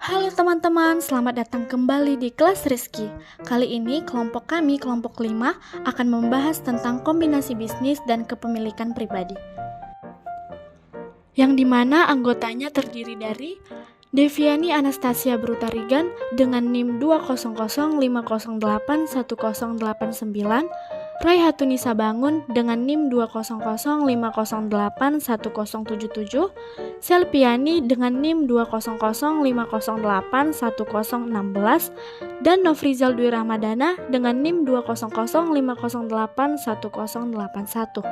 Halo teman-teman, selamat datang kembali di kelas Rizky. Kali ini kelompok kami, kelompok 5, akan membahas tentang kombinasi bisnis dan kepemilikan pribadi. Yang dimana anggotanya terdiri dari Deviani Anastasia Brutarigan dengan NIM 20050081089, Raihatunisa Bangun dengan NIM 20050081077, Selpiani dengan NIM 20050081016, dan Nofrizal Dwi Ramadana dengan NIM 20050081081.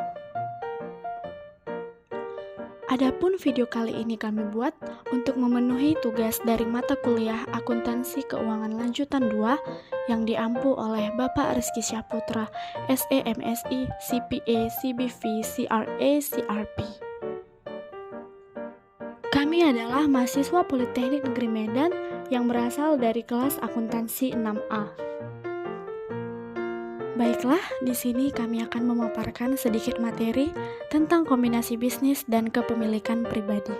Adapun video kali ini kami buat untuk memenuhi tugas dari mata kuliah Akuntansi Keuangan Lanjutan 2 yang diampu oleh Bapak Rizky Syaputra, SE MSI, CPA, CBV, CRA, CRP. Kami adalah mahasiswa Politeknik Negeri Medan yang berasal dari kelas Akuntansi 6A. Baiklah, di sini kami akan memaparkan sedikit materi tentang kombinasi bisnis dan kepemilikan pribadi.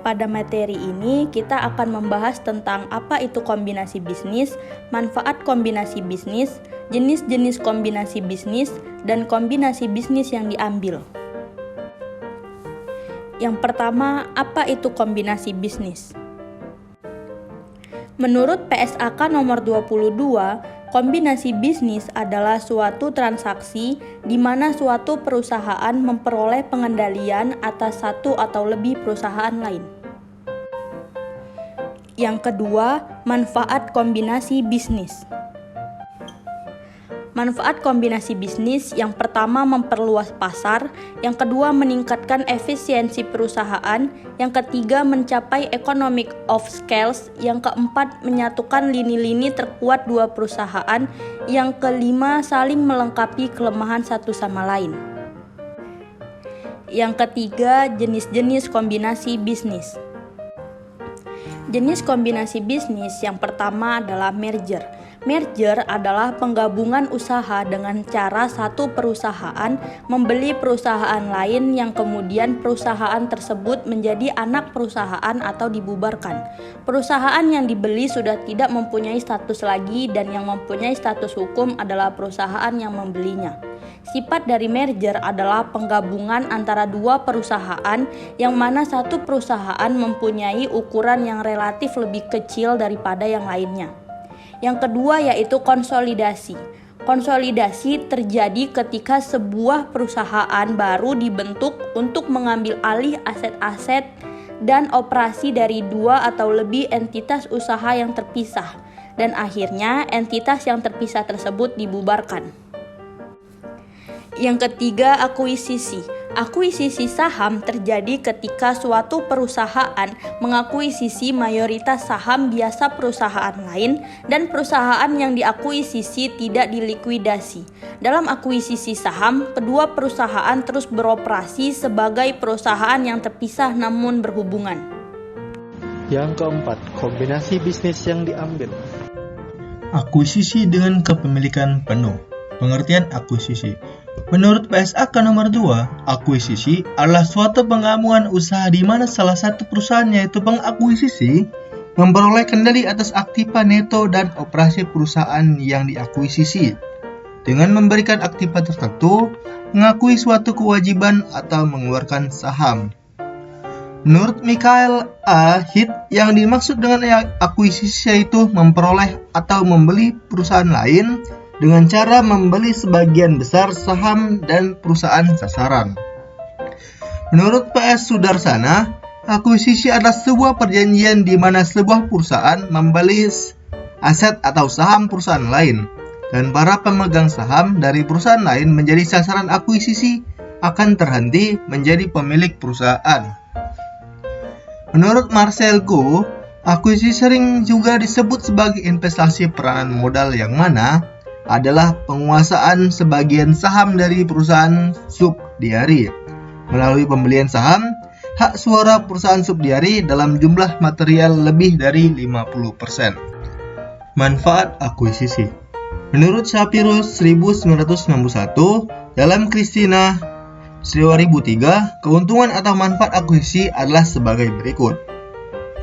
Pada materi ini, kita akan membahas tentang apa itu kombinasi bisnis, manfaat kombinasi bisnis, jenis-jenis kombinasi bisnis, dan kombinasi bisnis yang diambil. Yang pertama, apa itu kombinasi bisnis? Menurut PSAK nomor 22, kombinasi bisnis adalah suatu transaksi di mana suatu perusahaan memperoleh pengendalian atas satu atau lebih perusahaan lain. Yang kedua, manfaat kombinasi bisnis. Manfaat kombinasi bisnis yang pertama memperluas pasar, yang kedua meningkatkan efisiensi perusahaan, yang ketiga mencapai economic of scales, yang keempat menyatukan lini-lini terkuat dua perusahaan, yang kelima saling melengkapi kelemahan satu sama lain. Yang ketiga, jenis-jenis kombinasi bisnis. Jenis kombinasi bisnis yang pertama adalah merger. Merger adalah penggabungan usaha dengan cara satu perusahaan membeli perusahaan lain yang kemudian perusahaan tersebut menjadi anak perusahaan atau dibubarkan. Perusahaan yang dibeli sudah tidak mempunyai status lagi dan yang mempunyai status hukum adalah perusahaan yang membelinya. Sifat dari merger adalah penggabungan antara dua perusahaan yang mana satu perusahaan mempunyai ukuran yang relatif lebih kecil daripada yang lainnya. Yang kedua yaitu konsolidasi. Konsolidasi terjadi ketika sebuah perusahaan baru dibentuk untuk mengambil alih aset-aset dan operasi dari dua atau lebih entitas usaha yang terpisah, dan akhirnya entitas yang terpisah tersebut dibubarkan. Yang ketiga, akuisisi. Akuisisi saham terjadi ketika suatu perusahaan mengakuisisi mayoritas saham biasa perusahaan lain dan perusahaan yang diakuisisi tidak dilikuidasi. Dalam akuisisi saham, kedua perusahaan terus beroperasi sebagai perusahaan yang terpisah namun berhubungan. Yang keempat, kombinasi bisnis yang diambil. Akuisisi dengan kepemilikan penuh. Pengertian akuisisi. Menurut PSAK nomor 2, akuisisi adalah suatu penggabungan usaha di mana salah satu perusahaan yaitu pengakuisisi memperoleh kendali atas aktiva neto dan operasi perusahaan yang diakuisisi dengan memberikan aktiva tertentu, mengakui suatu kewajiban atau mengeluarkan saham. Menurut Michael A. Heath, yang dimaksud dengan akuisisi yaitu memperoleh atau membeli perusahaan lain dengan cara membeli sebagian besar saham dan perusahaan sasaran. Menurut PS Sudarsana, akuisisi adalah sebuah perjanjian di mana sebuah perusahaan membeli aset atau saham perusahaan lain, dan para pemegang saham dari perusahaan lain menjadi sasaran akuisisi akan terhenti menjadi pemilik perusahaan. Menurut Marcel Go, akuisisi sering juga disebut sebagai investasi peranan modal yang mana adalah penguasaan sebagian saham dari perusahaan subsidiari. Melalui pembelian saham, hak suara perusahaan subsidiari dalam jumlah material lebih dari 50%. Manfaat akuisisi. Menurut Shapiro 1991, dalam Christina 2003, keuntungan atau manfaat akuisisi adalah sebagai berikut.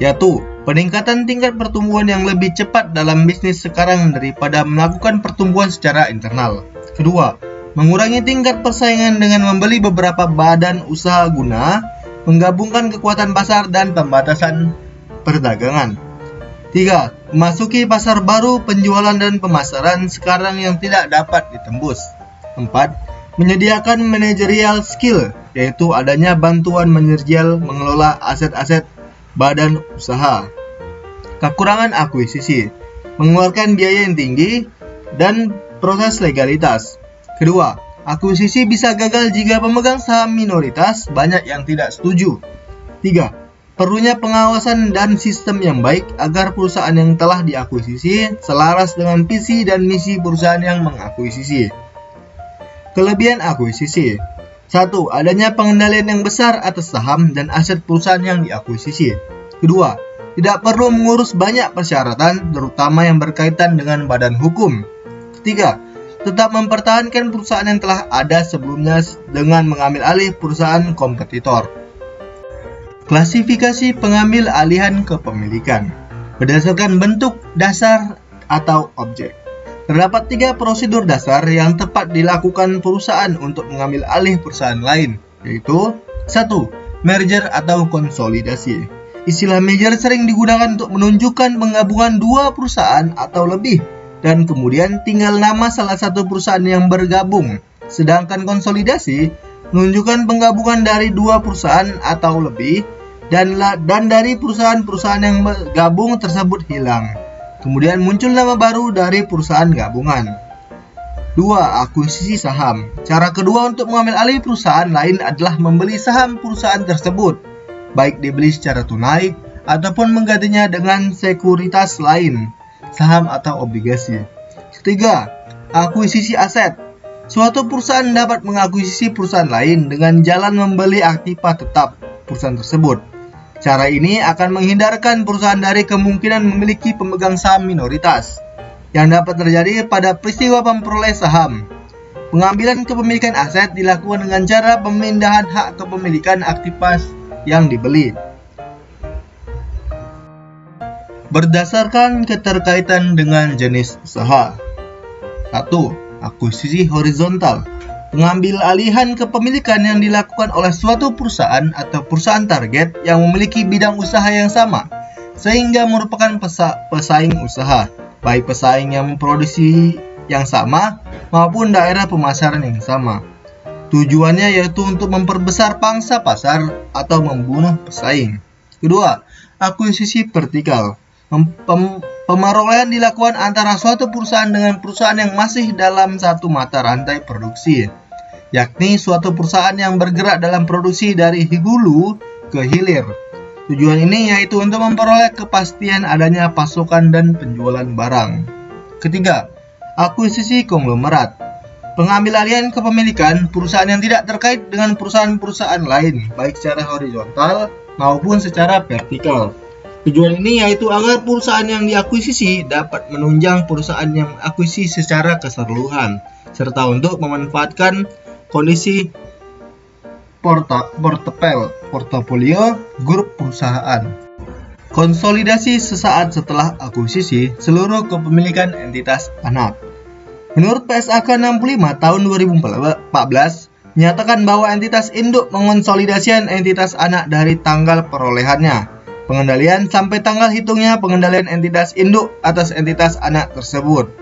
yaitu peningkatan tingkat pertumbuhan yang lebih cepat dalam bisnis sekarang daripada melakukan pertumbuhan secara internal. Kedua, mengurangi tingkat persaingan dengan membeli beberapa badan usaha guna menggabungkan kekuatan pasar dan pembatasan perdagangan. 3. Memasuki pasar baru penjualan dan pemasaran sekarang yang tidak dapat ditembus. 4. Menyediakan managerial skill, yaitu adanya bantuan manajerial mengelola aset-aset badan usaha. Kekurangan akuisisi, mengeluarkan biaya yang tinggi dan proses legalitas. Kedua, akuisisi bisa gagal jika pemegang saham minoritas banyak yang tidak setuju. 3. Perlunya pengawasan dan sistem yang baik agar perusahaan yang telah diakuisisi selaras dengan visi dan misi perusahaan yang mengakuisisi. Kelebihan akuisisi. 1. Adanya pengendalian yang besar atas saham dan aset perusahaan yang diakuisisi. Kedua, tidak perlu mengurus banyak persyaratan, terutama yang berkaitan dengan badan hukum. Ketiga, tetap mempertahankan perusahaan yang telah ada sebelumnya dengan mengambil alih perusahaan kompetitor. Klasifikasi pengambil alihan kepemilikan berdasarkan bentuk dasar atau objek. Terdapat 3 prosedur dasar yang tepat dilakukan perusahaan untuk mengambil alih perusahaan lain, yaitu 1. Merger atau konsolidasi. Istilah merger sering digunakan untuk menunjukkan penggabungan 2 perusahaan atau lebih, dan kemudian tinggal nama salah satu perusahaan yang bergabung. Sedangkan konsolidasi menunjukkan penggabungan dari 2 perusahaan atau lebih, dan dari perusahaan-perusahaan yang bergabung tersebut hilang. Kemudian muncul nama baru dari perusahaan gabungan. 2. Akuisisi saham. Cara kedua untuk mengambil alih perusahaan lain adalah membeli saham perusahaan tersebut, baik dibeli secara tunai ataupun menggantinya dengan sekuritas lain, saham atau obligasi. Ketiga, akuisisi aset. Suatu perusahaan dapat mengakuisisi perusahaan lain dengan jalan membeli aktiva tetap perusahaan tersebut. Cara ini akan menghindarkan perusahaan dari kemungkinan memiliki pemegang saham minoritas yang dapat terjadi pada peristiwa memperoleh saham. Pengambilan kepemilikan aset dilakukan dengan cara pemindahan hak kepemilikan aktiva yang dibeli. Berdasarkan keterkaitan dengan jenis usaha. 1. Akuisisi horizontal. Pengambil alihan kepemilikan yang dilakukan oleh suatu perusahaan atau perusahaan target yang memiliki bidang usaha yang sama, sehingga merupakan pesaing usaha, baik pesaing yang memproduksi yang sama maupun daerah pemasaran yang sama. Tujuannya yaitu untuk memperbesar pangsa pasar atau membunuh pesaing. Kedua, akuisisi vertikal. Pemerolehan dilakukan antara suatu perusahaan dengan perusahaan yang masih dalam satu mata rantai produksi, yakni suatu perusahaan yang bergerak dalam produksi dari hulu ke hilir. Tujuan ini yaitu untuk memperoleh kepastian adanya pasokan dan penjualan barang. Ketiga, akuisisi konglomerat. Pengambil alihan kepemilikan perusahaan yang tidak terkait dengan perusahaan-perusahaan lain, baik secara horizontal maupun secara vertikal. Tujuan ini yaitu agar perusahaan yang diakuisisi dapat menunjang perusahaan yang akuisisi secara keseluruhan, serta untuk memanfaatkan kondisi portofolio grup perusahaan. Konsolidasi sesaat setelah akuisisi seluruh kepemilikan entitas anak. Menurut PSAK 65 tahun 2014, menyatakan bahwa entitas induk mengonsolidasikan entitas anak dari tanggal perolehannya, pengendalian sampai tanggal hitungnya pengendalian entitas induk atas entitas anak tersebut.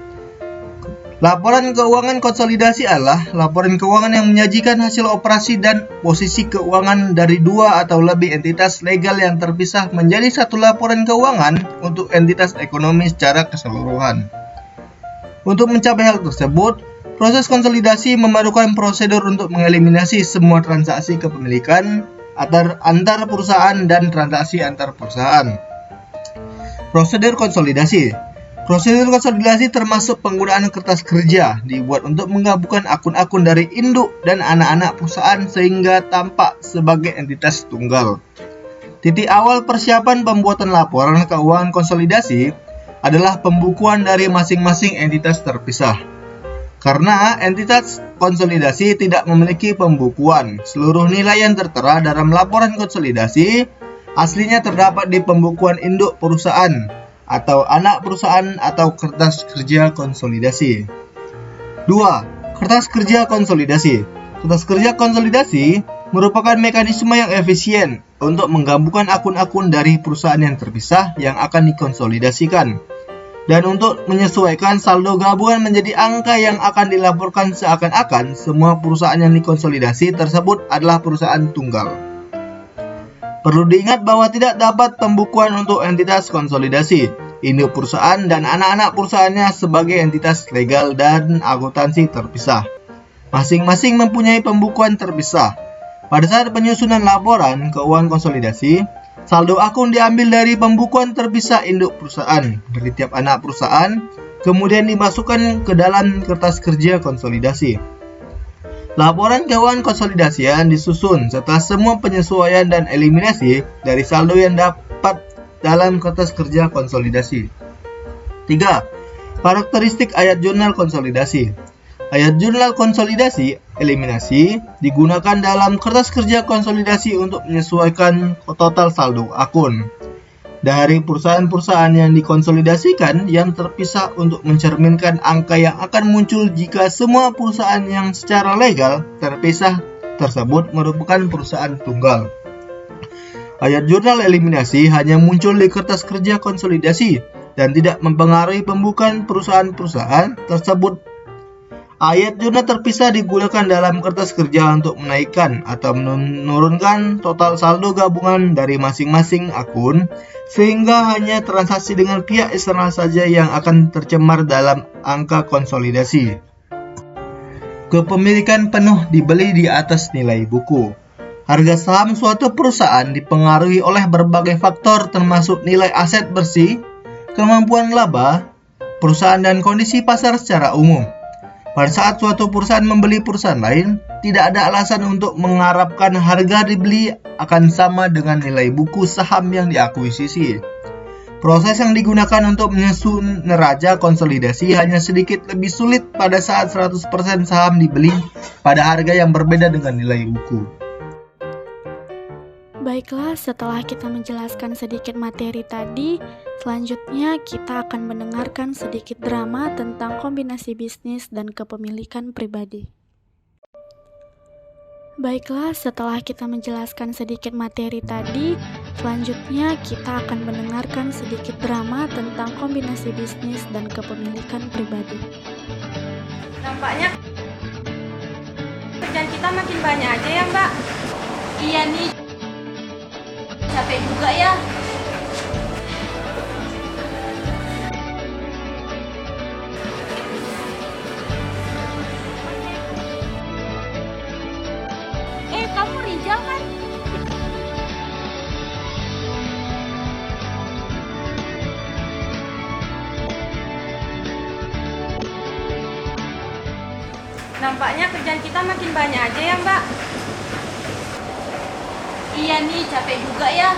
Laporan keuangan konsolidasi adalah laporan keuangan yang menyajikan hasil operasi dan posisi keuangan dari 2 atau lebih entitas legal yang terpisah menjadi satu laporan keuangan untuk entitas ekonomi secara keseluruhan. Untuk mencapai hal tersebut, proses konsolidasi memerlukan prosedur untuk mengeliminasi semua transaksi kepemilikan antar perusahaan dan transaksi antar perusahaan. Prosedur konsolidasi. Prosedur konsolidasi termasuk penggunaan kertas kerja dibuat untuk menggabungkan akun-akun dari induk dan anak-anak perusahaan sehingga tampak sebagai entitas tunggal. Titik awal persiapan pembuatan laporan keuangan konsolidasi adalah pembukuan dari masing-masing entitas terpisah. Karena entitas konsolidasi tidak memiliki pembukuan, seluruh nilai yang tertera dalam laporan konsolidasi Aslinya terdapat di pembukuan induk perusahaan atau anak perusahaan atau kertas kerja konsolidasi. 2. Kertas kerja konsolidasi. Kertas kerja konsolidasi merupakan mekanisme yang efisien untuk menggabungkan akun-akun dari perusahaan yang terpisah yang akan dikonsolidasikan, dan untuk menyesuaikan saldo gabungan menjadi angka yang akan dilaporkan seakan-akan semua perusahaan yang dikonsolidasi tersebut adalah perusahaan tunggal. Perlu diingat bahwa tidak dapat pembukuan untuk entitas konsolidasi, induk perusahaan dan anak-anak perusahaannya sebagai entitas legal dan akuntansi terpisah. Masing-masing mempunyai pembukuan terpisah. Pada saat penyusunan laporan keuangan konsolidasi, saldo akun diambil dari pembukuan terpisah induk perusahaan dari tiap anak perusahaan, kemudian dimasukkan ke dalam kertas kerja konsolidasi. Laporan keuangan konsolidasian disusun setelah semua penyesuaian dan eliminasi dari saldo yang dapat dalam kertas kerja konsolidasi. 3. Karakteristik ayat jurnal konsolidasi. Ayat jurnal konsolidasi eliminasi digunakan dalam kertas kerja konsolidasi untuk menyesuaikan total saldo akun dari perusahaan-perusahaan yang dikonsolidasikan yang terpisah untuk mencerminkan angka yang akan muncul jika semua perusahaan yang secara legal terpisah tersebut merupakan perusahaan tunggal. Ayat jurnal eliminasi hanya muncul di kertas kerja konsolidasi dan tidak mempengaruhi pembukaan perusahaan-perusahaan tersebut. Ayat jurnal terpisah digunakan dalam kertas kerja untuk menaikkan atau menurunkan total saldo gabungan dari masing-masing akun, sehingga hanya transaksi dengan pihak eksternal saja yang akan tercemar dalam angka konsolidasi. Kepemilikan penuh dibeli di atas nilai buku. Harga saham suatu perusahaan dipengaruhi oleh berbagai faktor termasuk nilai aset bersih, kemampuan laba, perusahaan dan kondisi pasar secara umum. Pada saat suatu perusahaan membeli perusahaan lain, tidak ada alasan untuk mengharapkan harga dibeli akan sama dengan nilai buku saham yang diakuisisi. Proses yang digunakan untuk menyusun neraca konsolidasi hanya sedikit lebih sulit pada saat 100% saham dibeli pada harga yang berbeda dengan nilai buku. Baiklah, setelah kita menjelaskan sedikit materi tadi, selanjutnya kita akan mendengarkan sedikit drama tentang kombinasi bisnis dan kepemilikan pribadi. Baiklah, setelah kita menjelaskan sedikit materi tadi, selanjutnya kita akan mendengarkan sedikit drama tentang kombinasi bisnis dan kepemilikan pribadi. Nampaknya kerjaan kita makin banyak aja ya, Mbak. Iya nih, capek juga ya. Kamu Rijal kan? Nampaknya kerjaan kita makin banyak aja ya, Mbak. Iya nih, capek juga ya.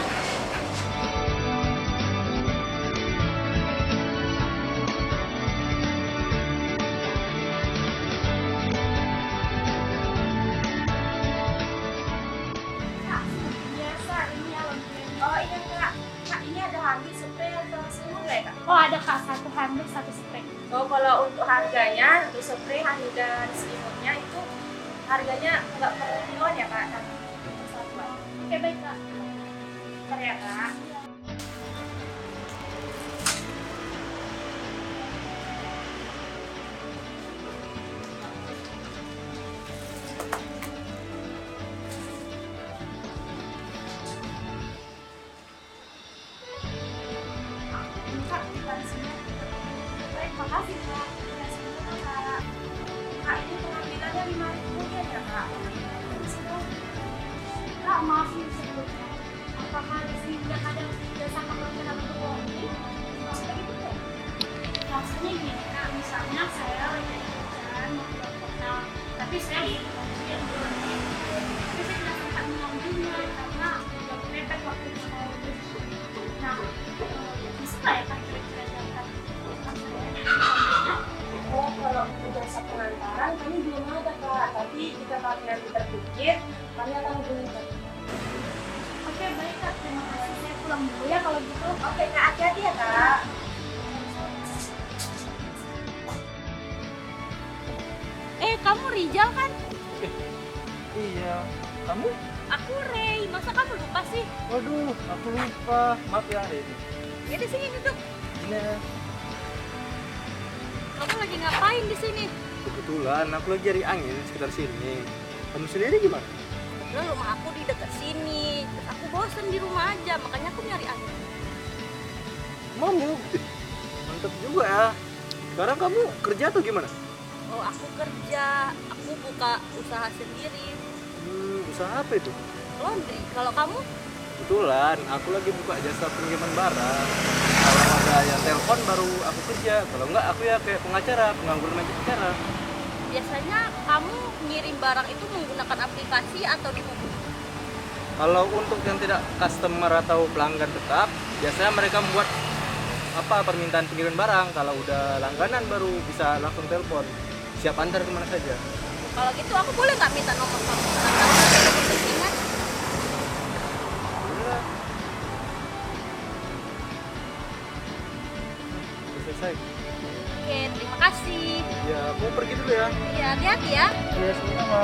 Oh ada Kak, satu handuk, satu spray. Oh, kalau untuk harganya, untuk spray, handuk dan selimutnya itu harganya nggak per kiloan ya Kak? Satuan. Oke baik Kak. Bentar ya Kak. Makasih Kak. Ya sebentar Kak. Kak, ini pengambilannya 5.000 ya Kak? Kak maaf nih sebelumnya. Apakah di sini tidak ada jasa kepemilikan untuk uang ini? Maksudnya gitu ya? Maksudnya gini Kak, misalnya saya lagi jalan mau ke kota, tapi saya di kemudian bulannya, tapi saya tidak sempat mengambilnya karena udah mepet waktu itu mau beli. Nah, bisa nggak ya Kak kira-kira jalan? Oh, kalau untuk jasa pengantaran kami belum ada Kak, tapi jika kami nanti terpikir, kami akan hubungi Kak. Oke baik Kak, terima kasih. pulang dulu ya kalau gitu. Oke kak, hati-hati ya kak. Kamu Rijal kan? Iya, kamu? Aku Rey, masa kamu lupa sih? Waduh, aku lupa. Maaf ya, ini. Ya di sini duduk. Ini Kamu lagi ngapain di sini? kebetulan aku lagi cari angin sekitar sini. Kamu sendiri gimana? Kebetulan rumah aku di dekat sini. Terus aku bosen di rumah aja, makanya aku nyari angin. Kamu? Mantap juga ya. Sekarang kamu kerja atau gimana? Oh, aku kerja. Aku buka usaha sendiri. Usaha apa itu? Laundry. Kalau kamu? Kebetulan aku lagi buka jasa pengiriman barang. Kalau ada yang telepon baru aku kerja. Kalau enggak aku ya kayak pengacara, pengangguran acara. Biasanya kamu ngirim barang itu menggunakan aplikasi atau di hubungi? Kalau untuk yang tidak customer atau pelanggan tetap, biasanya mereka membuat permintaan pengiriman barang. Kalau udah langganan baru bisa langsung telepon. Siap antar kemana saja. Kalau gitu aku boleh nggak minta nomor kamu? Atau ada kepentingan? Udah. Udah selesai. Oke, terima kasih. Ya, aku pergi dulu ya. Iya, hati-hati ya. Ya, sama-sama.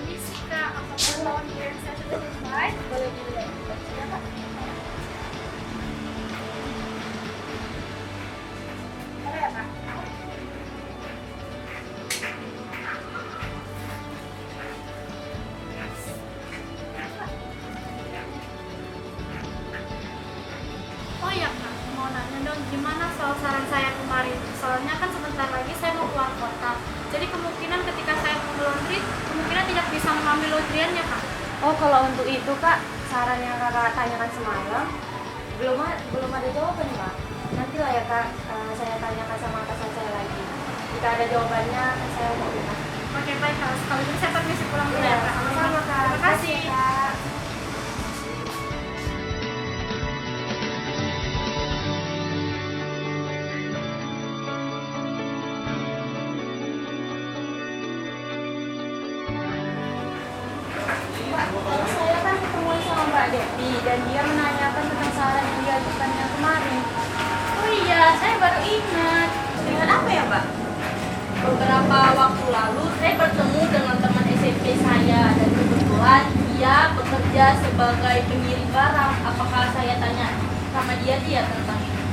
Ini sih kak, apakah laundry saya sudah selesai? Boleh dilihat. Ya kak. Boleh ya kak? Oh iya kak, mau nanya dong gimana soal saran saya kemarin. Soalnya kan sebentar lagi saya mau keluar kota. Jadi kemungkinan ketika saya mau laundry, kemungkinan tidak bisa mengambil laundryannya kak. Oh kalau untuk itu kak, saran yang kakak tanyakan semalam belum ada jawaban kak. Nanti lah ya kak, saya tanyakan sama atasan saya lagi. Jika ada jawabannya, saya mau bilang. Oke baik kak, kalau gitu saya permisi pulang dulu ya kak. Sama-sama kak. Terima kasih. Kak. Mbak, saya kan ketemu sama Mbak Devi dan dia menanyakan tentang saran yang diajukan yang kemarin. Oh iya, saya baru ingat. Dengan apa ya Mbak? Beberapa waktu lalu saya bertemu dengan teman SMP saya dan kebetulan dia bekerja sebagai pengirim barang. Apakah saya tanya sama dia tentang itu?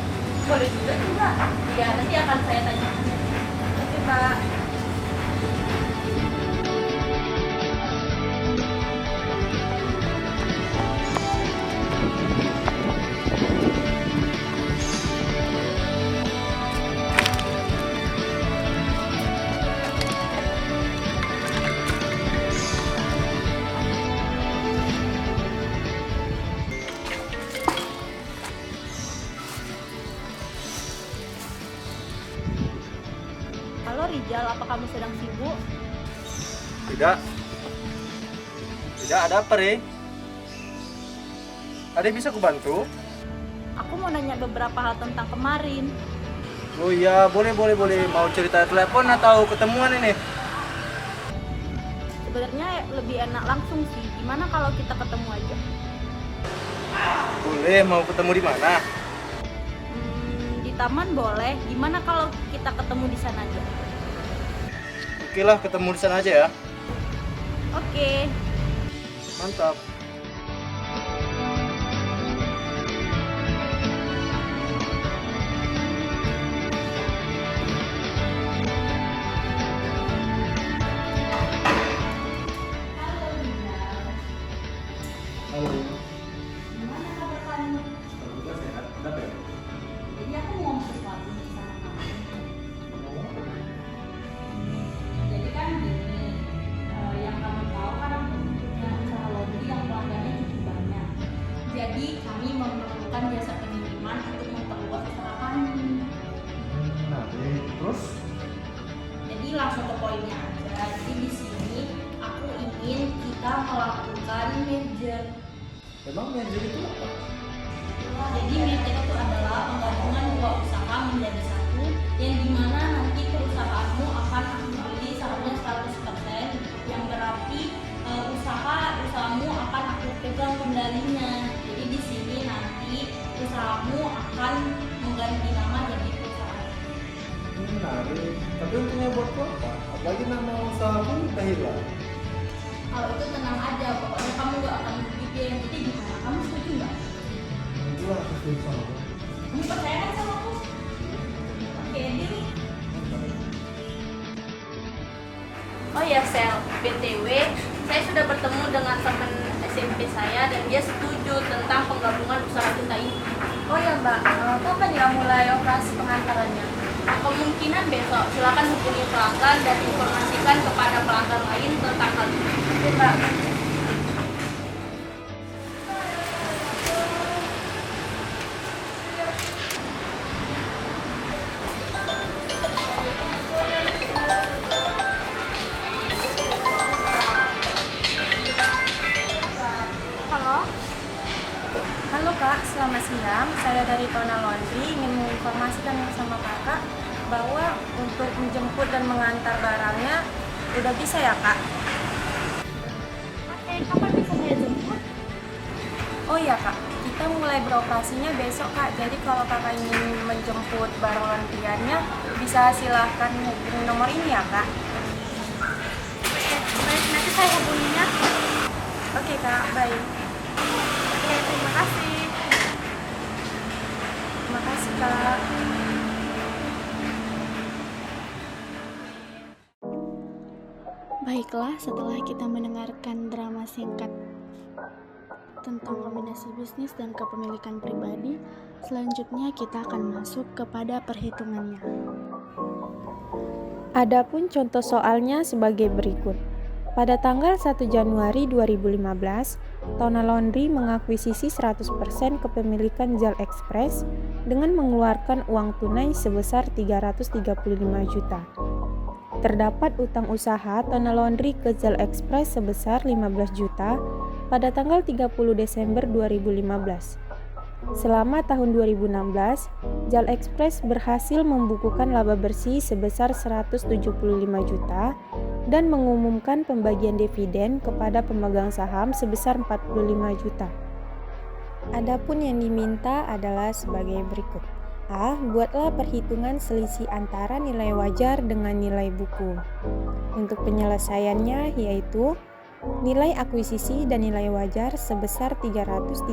Boleh juga enggak? Ya nanti akan saya tanya. Oke Pak. Halo Rijal, apa kamu sedang sibuk? Tidak. Tidak, ada apa, Re? Ada yang bisa kubantu? Aku mau nanya beberapa hal tentang kemarin. Oh iya, boleh. Mau cerita telepon atau ketemuan ini? Sebenarnya lebih enak langsung sih. Gimana kalau kita ketemu aja? Boleh, mau ketemu di mana? Di taman boleh. Gimana kalau kita ketemu di sana aja? Oke lah, ketemu di sana aja ya. Oke. Mantap. Halo. Gimana kabar kamu? Semoga sehat. Kenapa ya? Jadi aku mau ngomong sesuatu nih sama kamu. Jadi kan gini, yang kamu tahu kan aku punya usaha laundry yang pelanggannya cukup banyak. Jadi kami memerlukan jasa pengiriman untuk memperluas usaha kami. Nah, terus? Jadi langsung ke poinnya aja. Jadi di sini aku ingin kita melakukan merger. Emang merger itu apa? Jadi merger itu adalah penggabungan dua usaha menjadi satu, yang dimana nanti Januari, tapi untungnya buat apa? Apalagi nama usaha pun udah hilang. Kalau itu tenang aja, pokoknya kamu gak akan rugi biaya yang penting gimana? Kamu setuju nggak? Itulah aku setuju sama kamu. Kamu percaya kan sama aku? Oke, deal. Oh ya Sel, BTW, saya sudah bertemu dengan teman SMP saya dan dia setuju tentang penggabungan usaha kita ini. Oh ya Mbak, kapan ya mulai operasi pengantarannya? Kemungkinan besok, silakan hubungi pelanggan dan informasikan kepada pelanggan lain tentang hal ini. Oke Mbak. Halo, Halo Kak, selamat siang. Saya dari Tona Laundry ingin menginformasikan sama Kakak bahwa untuk menjemput dan mengantar barangnya udah bisa ya Kak? oke, kapan bisa saya jemput? Oh iya Kak, kita mulai beroperasinya besok Kak. Jadi kalau Kakak ingin menjemput barang laundryannya bisa silahkan hubungi nomor ini ya Kak. Oke, baik, nanti saya hubunginya. Oke Kak, baik. Oke, terima kasih. Terima kasih Kak. Baiklah, setelah kita mendengarkan drama singkat tentang kombinasi bisnis dan kepemilikan pribadi, selanjutnya kita akan masuk kepada perhitungannya. Adapun contoh soalnya sebagai berikut. Pada tanggal 1 Januari 2015, Tona Laundry mengakuisisi 100% kepemilikan Zal Express dengan mengeluarkan uang tunai sebesar 335 juta. Terdapat utang usaha Tona Laundry ke Zal Express sebesar 15 juta pada tanggal 30 Desember 2015. Selama tahun 2016, Zal Express berhasil membukukan laba bersih sebesar 175 juta dan mengumumkan pembagian dividen kepada pemegang saham sebesar 45 juta. Adapun yang diminta adalah sebagai berikut. A. Buatlah perhitungan selisih antara nilai wajar dengan nilai buku. Untuk penyelesaiannya yaitu nilai akuisisi dan nilai wajar sebesar 335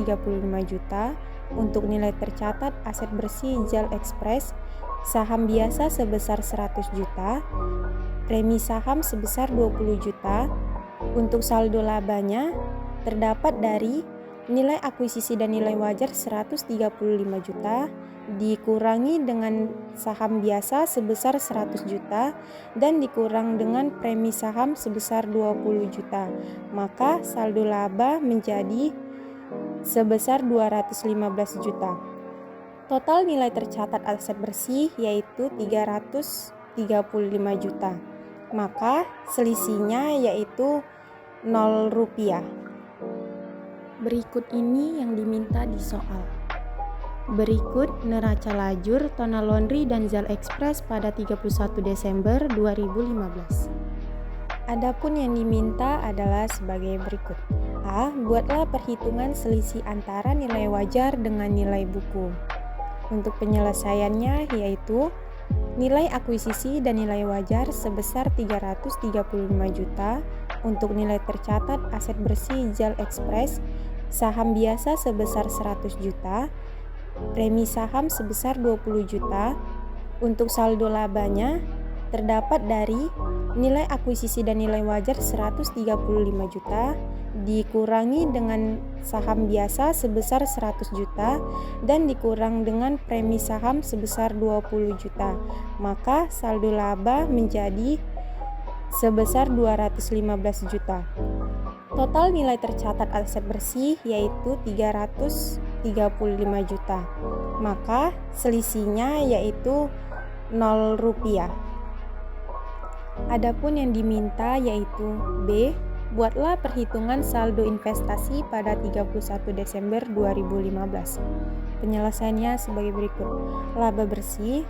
juta untuk nilai tercatat aset bersih Zal Express, saham biasa sebesar 100 juta, premi saham sebesar 20 juta. Untuk saldo labanya terdapat dari nilai akuisisi dan nilai wajar 135 juta dikurangi dengan saham biasa sebesar 100 juta dan dikurang dengan premi saham sebesar 20 juta. Maka saldo laba menjadi sebesar 215 juta. Total nilai tercatat aset bersih yaitu 335 juta. Maka selisihnya yaitu 0 rupiah. Berikut ini yang diminta di soal. Berikut neraca lajur Tona Laundry dan Zal Express pada 31 Desember 2015. Adapun yang diminta adalah sebagai berikut. A. Buatlah perhitungan selisih antara nilai wajar dengan nilai buku. Untuk penyelesaiannya yaitu nilai akuisisi dan nilai wajar sebesar 335 juta untuk nilai tercatat aset bersih Zal Express, saham biasa sebesar 100 juta, premi saham sebesar 20 juta. Untuk saldo labanya terdapat dari nilai akuisisi dan nilai wajar 135 juta dikurangi dengan saham biasa sebesar 100 juta dan dikurang dengan premi saham sebesar 20 juta. Maka saldo laba menjadi sebesar 215 juta. Total nilai tercatat aset bersih yaitu 335 juta. Maka selisihnya yaitu 0 rupiah. Adapun yang diminta yaitu B. Buatlah perhitungan saldo investasi pada 31 Desember 2015. Penyelesaiannya sebagai berikut. Laba bersih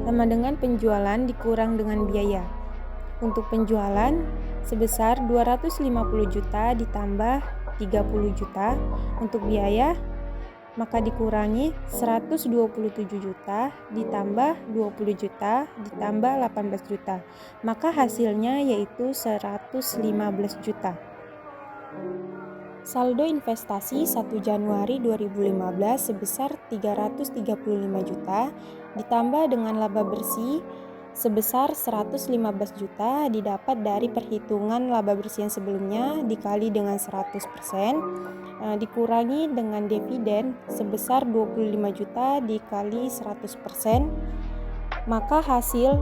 sama dengan penjualan dikurang dengan biaya. Untuk penjualan sebesar 250 juta ditambah 30 juta. Untuk biaya maka dikurangi 127 juta ditambah 20 juta ditambah 18 juta, maka hasilnya yaitu 115 juta. Saldo investasi 1 Januari 2015 sebesar 335 juta ditambah dengan laba bersih sebesar 115 juta didapat dari perhitungan laba bersih yang sebelumnya dikali dengan 100%, dikurangi dengan dividen sebesar 25 juta dikali 100%, maka hasil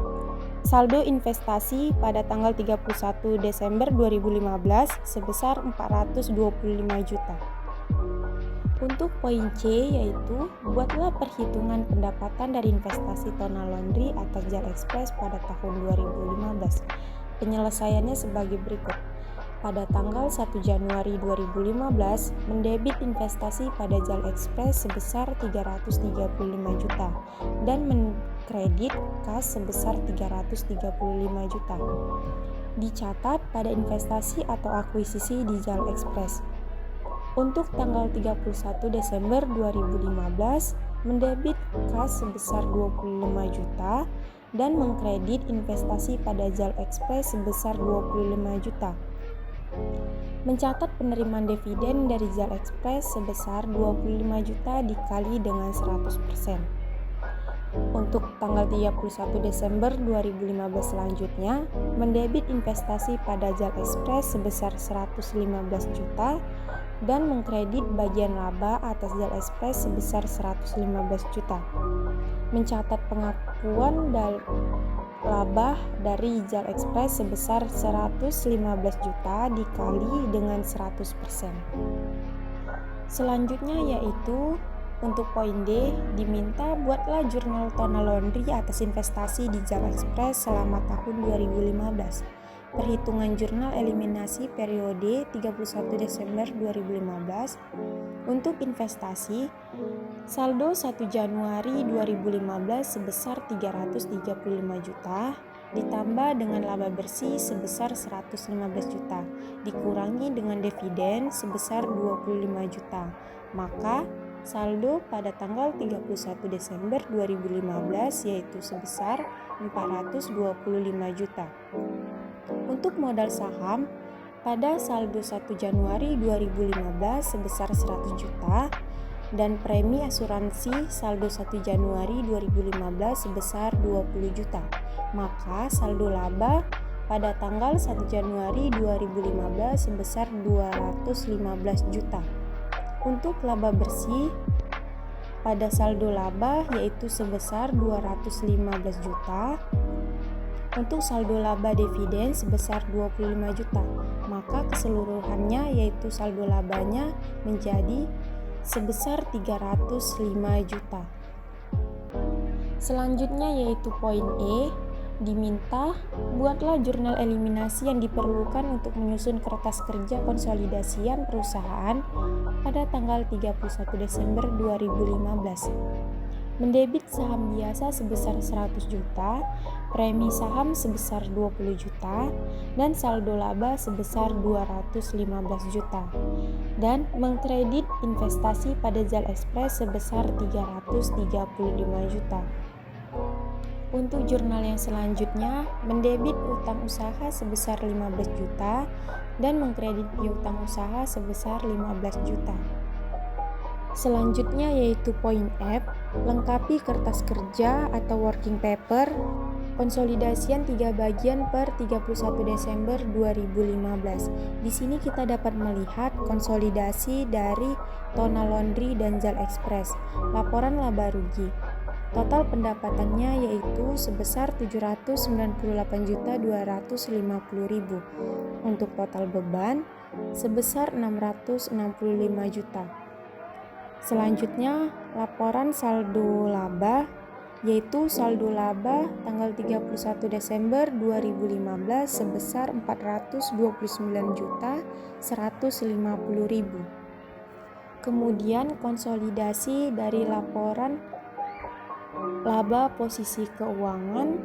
saldo investasi pada tanggal 31 Desember 2015 sebesar 425 juta. Untuk poin C yaitu buatlah perhitungan pendapatan dari investasi Tona Laundry atas JAL Express pada tahun 2015. Penyelesaiannya sebagai berikut. Pada tanggal 1 Januari 2015 mendebit investasi pada JAL Express sebesar 335 juta dan mengkredit kas sebesar 335 juta. Dicatat pada investasi atau akuisisi di JAL Express. Untuk tanggal 31 Desember 2015 mendebit kas sebesar 25 juta dan mengkredit investasi pada JAL Express sebesar 25 juta. Mencatat penerimaan dividen dari JAL Express sebesar 25 juta dikali dengan 100%. Untuk tanggal 31 Desember 2015 selanjutnya, mendebit investasi pada JAL Express sebesar 115 juta dan mengkredit bagian laba atas JAL Express sebesar 115 juta. Mencatat pengakuan laba dari JAL Express sebesar 115 juta dikali dengan 100%. Selanjutnya yaitu untuk poin D, diminta buatlah jurnal Tona Laundry atas investasi di JAL Express selama tahun 2015. Perhitungan jurnal eliminasi periode 31 Desember 2015. Untuk investasi, saldo 1 Januari 2015 sebesar 335 juta ditambah dengan laba bersih sebesar 115 juta dikurangi dengan dividen sebesar 25 juta. Maka saldo pada tanggal 31 Desember 2015 yaitu sebesar 425 juta. Untuk modal saham, pada saldo 1 Januari 2015 sebesar 100 juta dan premi asuransi saldo 1 Januari 2015 sebesar 20 juta. Maka saldo laba pada tanggal 1 Januari 2015 sebesar 215 juta. Untuk laba bersih pada saldo laba yaitu sebesar 215 juta. Untuk saldo laba dividen sebesar 25 juta, maka keseluruhannya yaitu saldo labanya menjadi sebesar 305 juta. Selanjutnya yaitu poin E, diminta buatlah jurnal eliminasi yang diperlukan untuk menyusun kertas kerja konsolidasian perusahaan pada tanggal 31 Desember 2015. Mendebit saham biasa sebesar 100 juta, premi saham sebesar 20 juta, dan saldo laba sebesar 215 juta. Dan mengkredit investasi pada JAL Express sebesar 335 juta. Untuk jurnal yang selanjutnya, mendebit utang usaha sebesar 15 juta dan mengkredit piutang usaha sebesar 15 juta. Selanjutnya yaitu poin F, lengkapi kertas kerja atau working paper konsolidasian 3 bagian per 31 Desember 2015. Di sini kita dapat melihat konsolidasi dari Tona Laundry dan JAL Express. Laporan laba rugi. Total pendapatannya yaitu sebesar 798.250.000. Untuk total beban sebesar 665 juta. Selanjutnya, laporan saldo laba, yaitu saldo laba tanggal 31 Desember 2015 sebesar 429.150.000. Kemudian konsolidasi dari laporan laba posisi keuangan,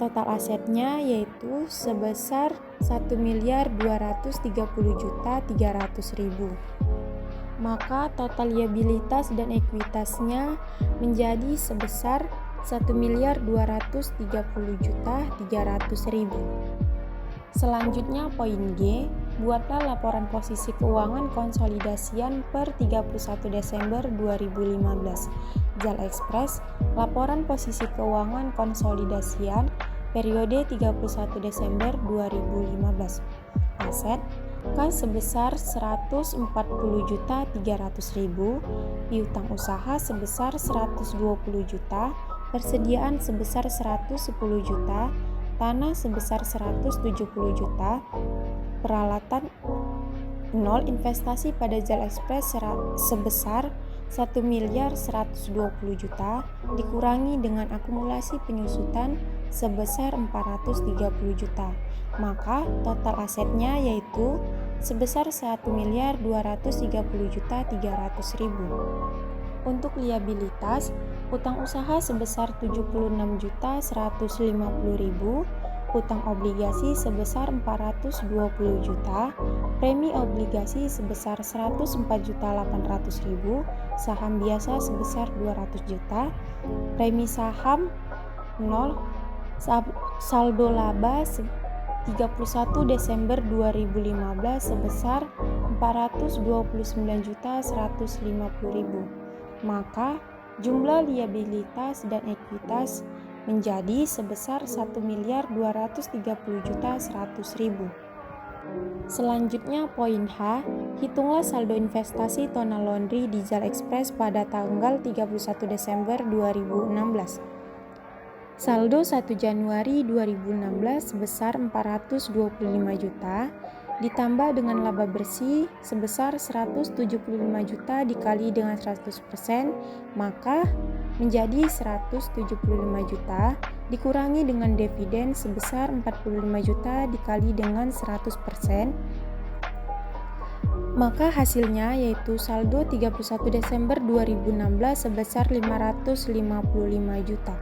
total asetnya yaitu sebesar 1.230.300.000. maka total liabilitas dan ekuitasnya menjadi sebesar 1.230.300.000. Selanjutnya poin G, buatlah laporan posisi keuangan konsolidasian per 31 Desember 2015. JAL Express, laporan posisi keuangan konsolidasian periode 31 Desember 2015. Aset kas sebesar 140.300.000, piutang usaha sebesar 120 juta, persediaan sebesar 110 juta, tanah sebesar 170 juta, peralatan 0, investasi pada JAL Express sebesar 1.120 juta dikurangi dengan akumulasi penyusutan sebesar 430 juta. Maka total asetnya yaitu sebesar 1.230.300.000. Untuk liabilitas, utang usaha sebesar 76.150.000, utang obligasi sebesar 420 juta, premi obligasi sebesar 104.800.000, saham biasa sebesar 200 juta, premi saham 0, saldo laba 31 Desember 2015 sebesar 429.150.000. Maka jumlah liabilitas dan ekuitas menjadi sebesar 1.230.100.000. Selanjutnya poin H, hitunglah saldo investasi Tonal Laundry di JAL Express pada tanggal 31 Desember 2016. Saldo 1 Januari 2016 sebesar 425 juta, ditambah dengan laba bersih sebesar 175 juta dikali dengan 100%, maka menjadi 175 juta dikurangi dengan dividen sebesar 45 juta dikali dengan 100%, maka hasilnya yaitu saldo 31 Desember 2016 sebesar 555 juta.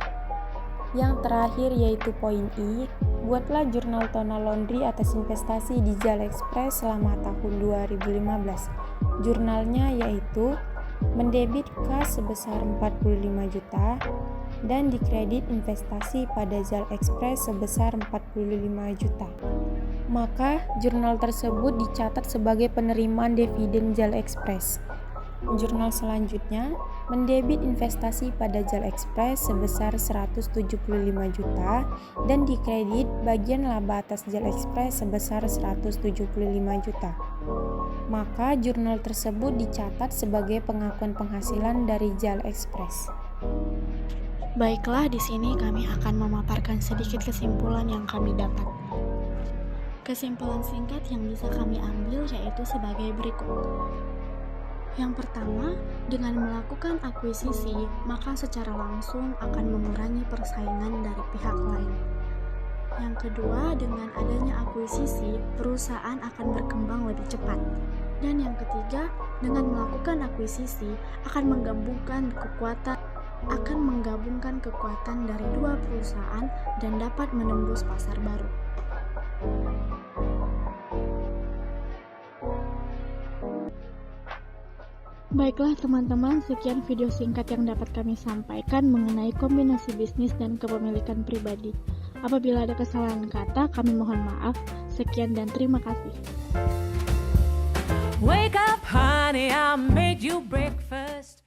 Yang terakhir yaitu poin I, buatlah jurnal Tonal Laundry atas investasi di JAL Express selama tahun 2015. Jurnalnya yaitu mendebit kas sebesar 45 juta dan dikredit investasi pada JAL Express sebesar 45 juta. Maka jurnal tersebut dicatat sebagai penerimaan dividen JAL Express. Jurnal selanjutnya mendebit investasi pada JAL Express sebesar 175 juta dan dikredit bagian laba atas JAL Express sebesar 175 juta. Maka jurnal tersebut dicatat sebagai pengakuan penghasilan dari JAL Express. Baiklah, di sini kami akan memaparkan sedikit kesimpulan yang kami dapat. Kesimpulan singkat yang bisa kami ambil yaitu sebagai berikut. Yang pertama, dengan melakukan akuisisi, maka secara langsung akan mengurangi persaingan dari pihak lain. Yang kedua, dengan adanya akuisisi, perusahaan akan berkembang lebih cepat. Dan yang ketiga, dengan melakukan akuisisi, akan menggabungkan kekuatan dari dua perusahaan dan dapat menembus pasar baru. Baiklah teman-teman, sekian video singkat yang dapat kami sampaikan mengenai kombinasi bisnis dan kepemilikan pribadi. Apabila ada kesalahan kata, kami mohon maaf. Sekian dan terima kasih. Wake up, honey, I made you breakfast.